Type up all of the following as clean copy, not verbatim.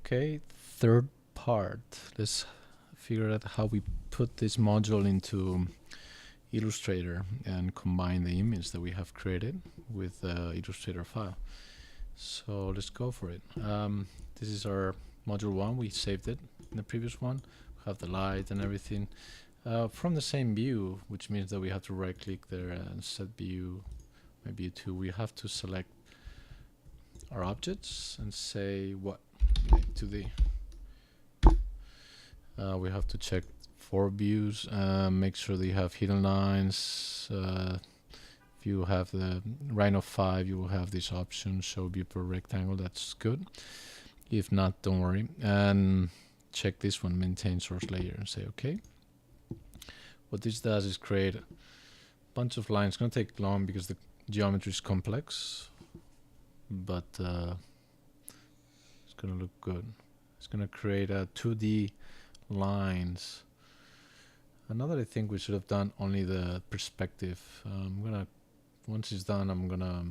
Okay, third part. Let's figure out how we put this module into Illustrator and combine the image that we have created with the Illustrator file. So let's go for it. This is our module 1. We saved it in the previous one. We have the light and everything from the same view, which means that we have to right click there and set view, my view 2. We have to select our objects and say what to the we have to check for views, make sure that you have hidden lines. If you have the Rhino 5, you will have this option, show view per rectangle. That's good. If not, don't worry. And check this one, maintain source layer, and say OK. What this does is create a bunch of lines. It's going to take long because the geometry is complex, but it's going to look good. It's going to create a 2D lines. Another, I think we should have done only the perspective. I'm gonna, once it's done, I'm gonna,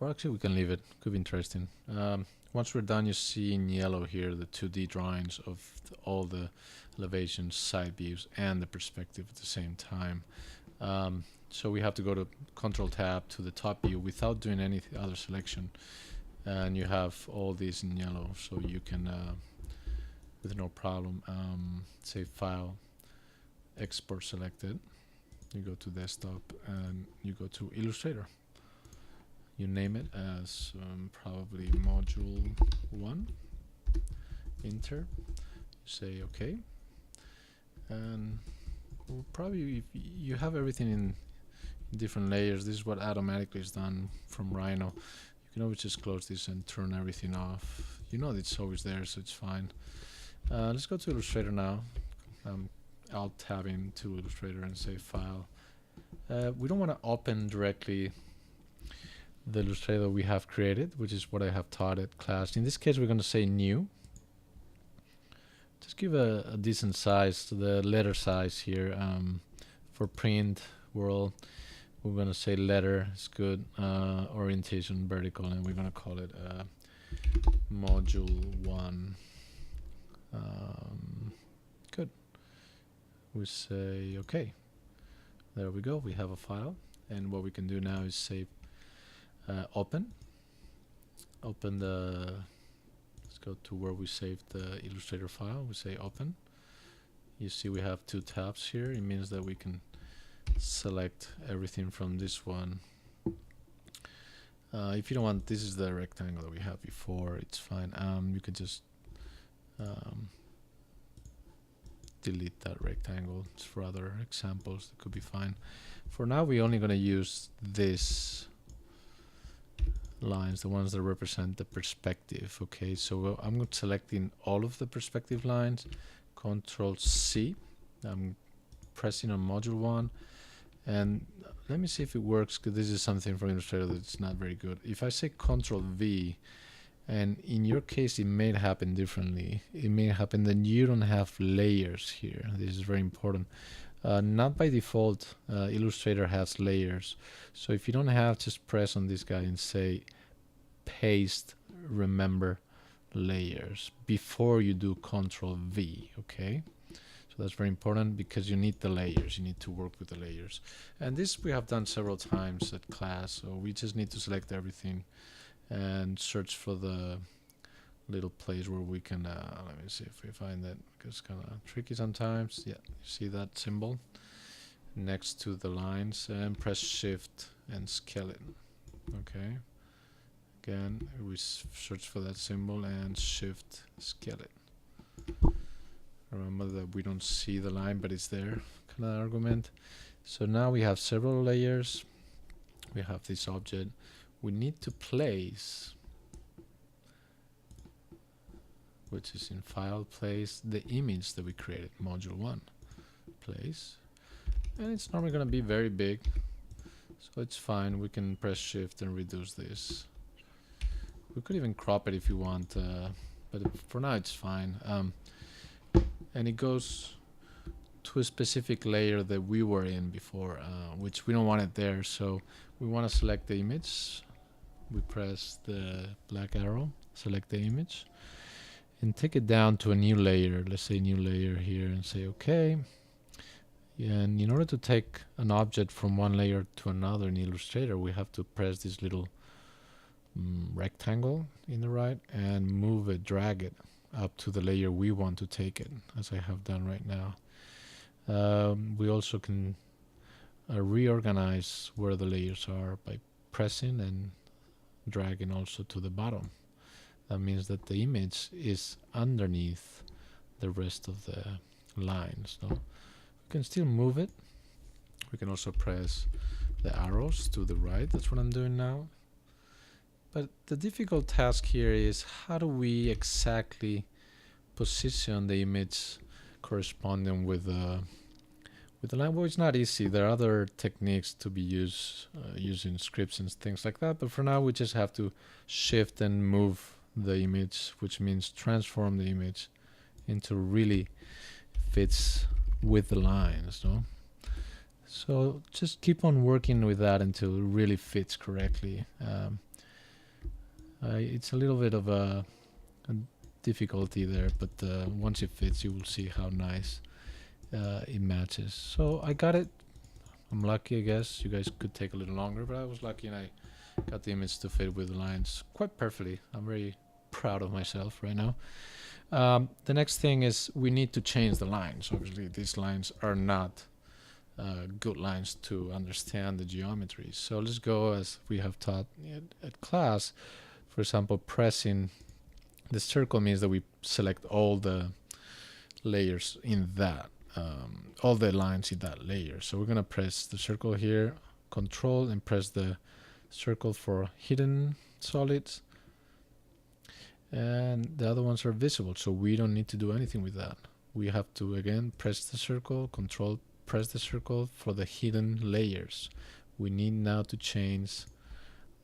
or actually we can leave it, could be interesting. Once we're done, you see in yellow here the 2D drawings of all the elevations, side views, and the perspective at the same time. So we have to go to Control Tab to the top view without doing any other selection, and you have all these in yellow, so you can with no problem say File, Export Selected, you go to Desktop and you go to Illustrator, you name it as probably Module 1, Enter, say OK, and we'll probably, if you have everything in different layers, this is what automatically is done from Rhino. You can always just close this and turn everything off. You know it's always there, so it's fine. Let's go to Illustrator now. Alt tab into Illustrator and say File. We don't want to open directly the Illustrator we have created, which is what I have taught at class. In this case, we're going to say New. Just give a decent size to the letter size here. For print world, we're going to say letter is good. Orientation vertical, and we're going to call it Module 1. Good. We say OK. There we go. We have a file, and what we can do now is say open. Open the. Let's go to where we saved the Illustrator file. We say open. You see we have two tabs here. It means that we can select everything from this one. If you don't want, this is the rectangle that we had before. It's fine. You can just delete that rectangle. It's for other examples that could be fine. For now, we're only going to use this lines, the ones that represent the perspective. Okay, so I'm selecting all of the perspective lines. Control C. I'm pressing on Module 1, and let me see if it works, because this is something from Illustrator that's not very good. If I say Control V, and in your case it may happen differently. It may happen that you don't have layers here. This is very important. Not by default, Illustrator has layers. So if you don't have, just press on this guy and say paste remember layers before you do Control V, okay? So that's very important, because you need the layers. You need to work with the layers. And this we have done several times at class, so we just need to select everything and search for the little place where we can let me see if we find that, because it's kind of tricky sometimes. Yeah, you see that symbol next to the lines, and press Shift and scale it. Okay, again we search for that symbol and Shift scale it. Remember that we don't see the line, but it's there, kind of argument. So now we have several layers. We have this object. We need to place, which is in File, place the image that we created, Module 1. Place, and it's normally going to be very big, so it's fine. We can press Shift and reduce this. We could even crop it if you want, but for now it's fine. And it goes to a specific layer that we were in before, which we don't want it there, so we want to select the image we press the black arrow, select the image, and take it down to a new layer. Let's say new layer here and say OK. And in order to take an object from one layer to another in Illustrator, we have to press this little rectangle in the right and move it, drag it up to the layer we want to take it, as I have done right now. We also can reorganize where the layers are by pressing and dragging also to the bottom. That means that the image is underneath the rest of the lines. No? We can still move it. We can also press the arrows to the right. That's what I'm doing now. But the difficult task here is how do we exactly position the image corresponding with the line? Well, it's not easy. There are other techniques to be used using scripts and things like that. But for now, we just have to shift and move the image, which means transform the image into really fits with the lines. No? So just keep on working with that until it really fits correctly. It's a little bit of a difficulty there, but once it fits, you will see how nice it matches. So I got it. I'm lucky, I guess. You guys could take a little longer, but I was lucky and I got the image to fit with the lines quite perfectly. I'm very proud of myself right now. The next thing is we need to change the lines. Obviously, these lines are not good lines to understand the geometry. So let's go as we have taught at class. For example, pressing the circle means that we select all the layers in that, all the lines in that layer. So we're going to press the circle here, Control, and press the circle for hidden solids. And the other ones are visible, so we don't need to do anything with that. We have to, again, press the circle, Control, press the circle for the hidden layers. We need now to change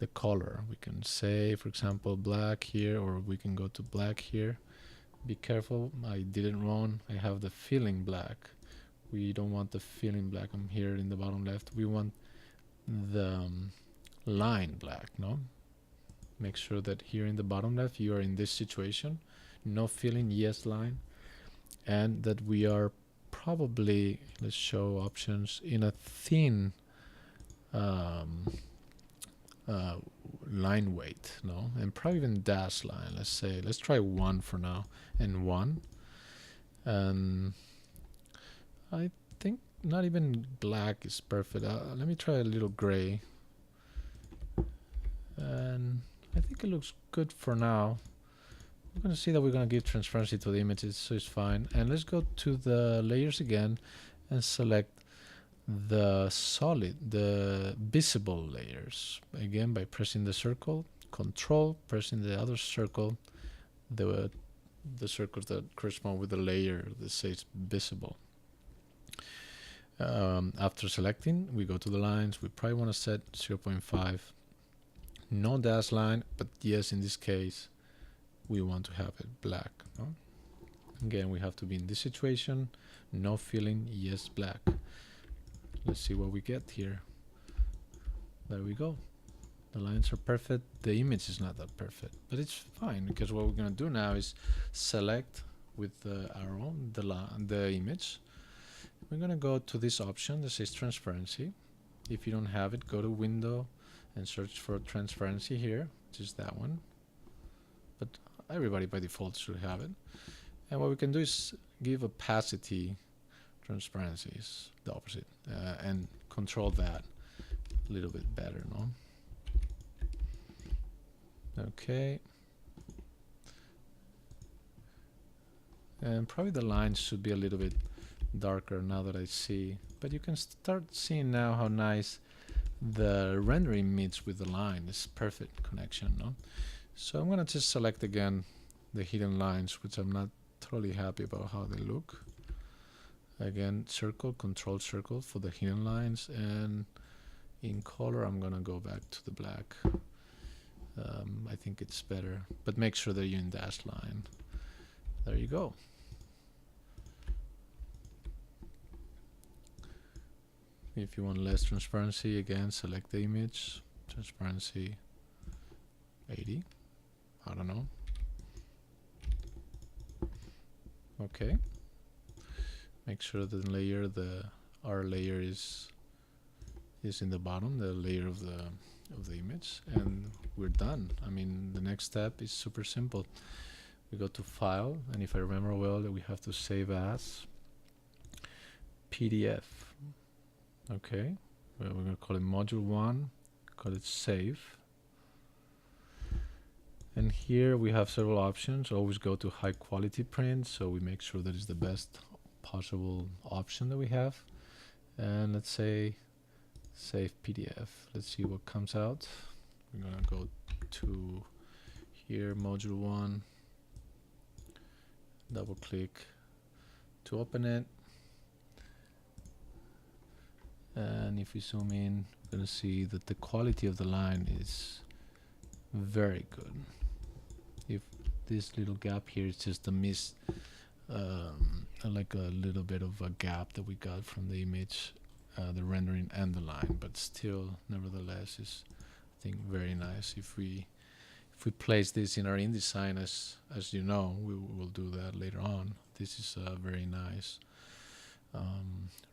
the color. We can say, for example, black here, or we can go to black here. Be careful, I did it wrong. I have the filling black. We don't want the filling black. I'm here in the bottom left. We want the line black, no? Make sure that here in the bottom left you are in this situation, no filling, yes line, and that we are probably, let's show options, in a thin line weight, no, and probably even dash line. Let's try 1 for now, and 1, and I think not even black is perfect. Let me try a little gray, and I think it looks good for now. We're going to see that we're going to give transparency to the images, so it's fine. And let's go to the layers again and select the solid, the visible layers. Again, by pressing the circle, Control, pressing the other circle, the circles that correspond with the layer that says visible. After selecting, we go to the lines. We probably want to set 0.5. No dash line, but yes, in this case, we want to have it black. No? Again, we have to be in this situation. No filling, yes, black. Let's see what we get here. There we go. The lines are perfect. The image is not that perfect, but it's fine because what we're going to do now is select with the arrow the image. We're going to go to this option that says transparency. If you don't have it, go to Window and search for transparency here, which is that one. But everybody by default should have it. And what we can do is give opacity transparency, is the opposite, and control that a little bit better, no? Okay. And probably the lines should be a little bit darker now that I see, but you can start seeing now how nice the rendering meets with the line. It's perfect connection, no? So I'm gonna just select again the hidden lines, which I'm not totally happy about how they look. Again, circle, Control circle for the hidden lines, and in color I'm gonna go back to the black. I think it's better, but make sure that you're in dash line. There you go. If you want less transparency, again, select the image, transparency Okay, make sure the layer, our layer is in the bottom, the layer of the image, and we're done. I mean, the next step is super simple. We go to File, and if I remember well, that we have to save as PDF. Okay, well, we're gonna call it module 1, call it save. And here we have several options. Always go to high quality print, so we make sure that it's the best possible option that we have. And let's say save PDF. Let's see what comes out. We're gonna go to here, module 1, double click to open it. And if we zoom in, we're gonna see that the quality of the line is very good. If this little gap here is just a like a little bit of a gap that we got from the image, the rendering and the line, but still, nevertheless, is I think very nice. If we place this in our InDesign, as you know, we will do that later on. This is a very nice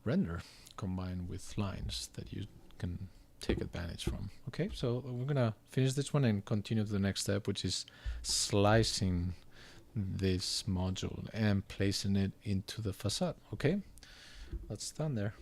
render combined with lines that you can take advantage from. Okay, so we're gonna finish this one and continue to the next step, which is slicing this module and placing it into the facade. Okay, that's done there.